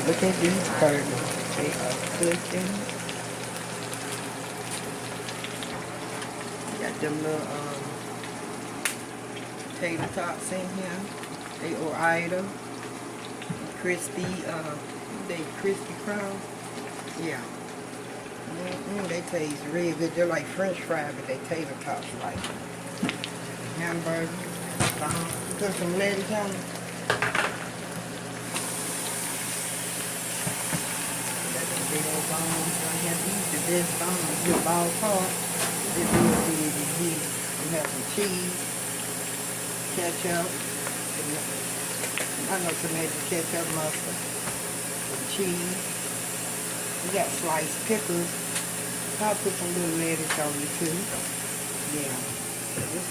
Look at these burgers. They are cooking. Got them little tater tots in here. They Ore-Ida. Crispy, they crispy crown. Yeah. They taste real good. They're like French fries, but they tater tots like hamburger. Put some lettuce on it. Got them big old bones. I have these the best bones. Your ball part. This real big is here. We have some cheese, ketchup. I know tomato, ketchup, mustard, some cheese. We got sliced pickles. I'll put some little lettuce on it too. Yeah.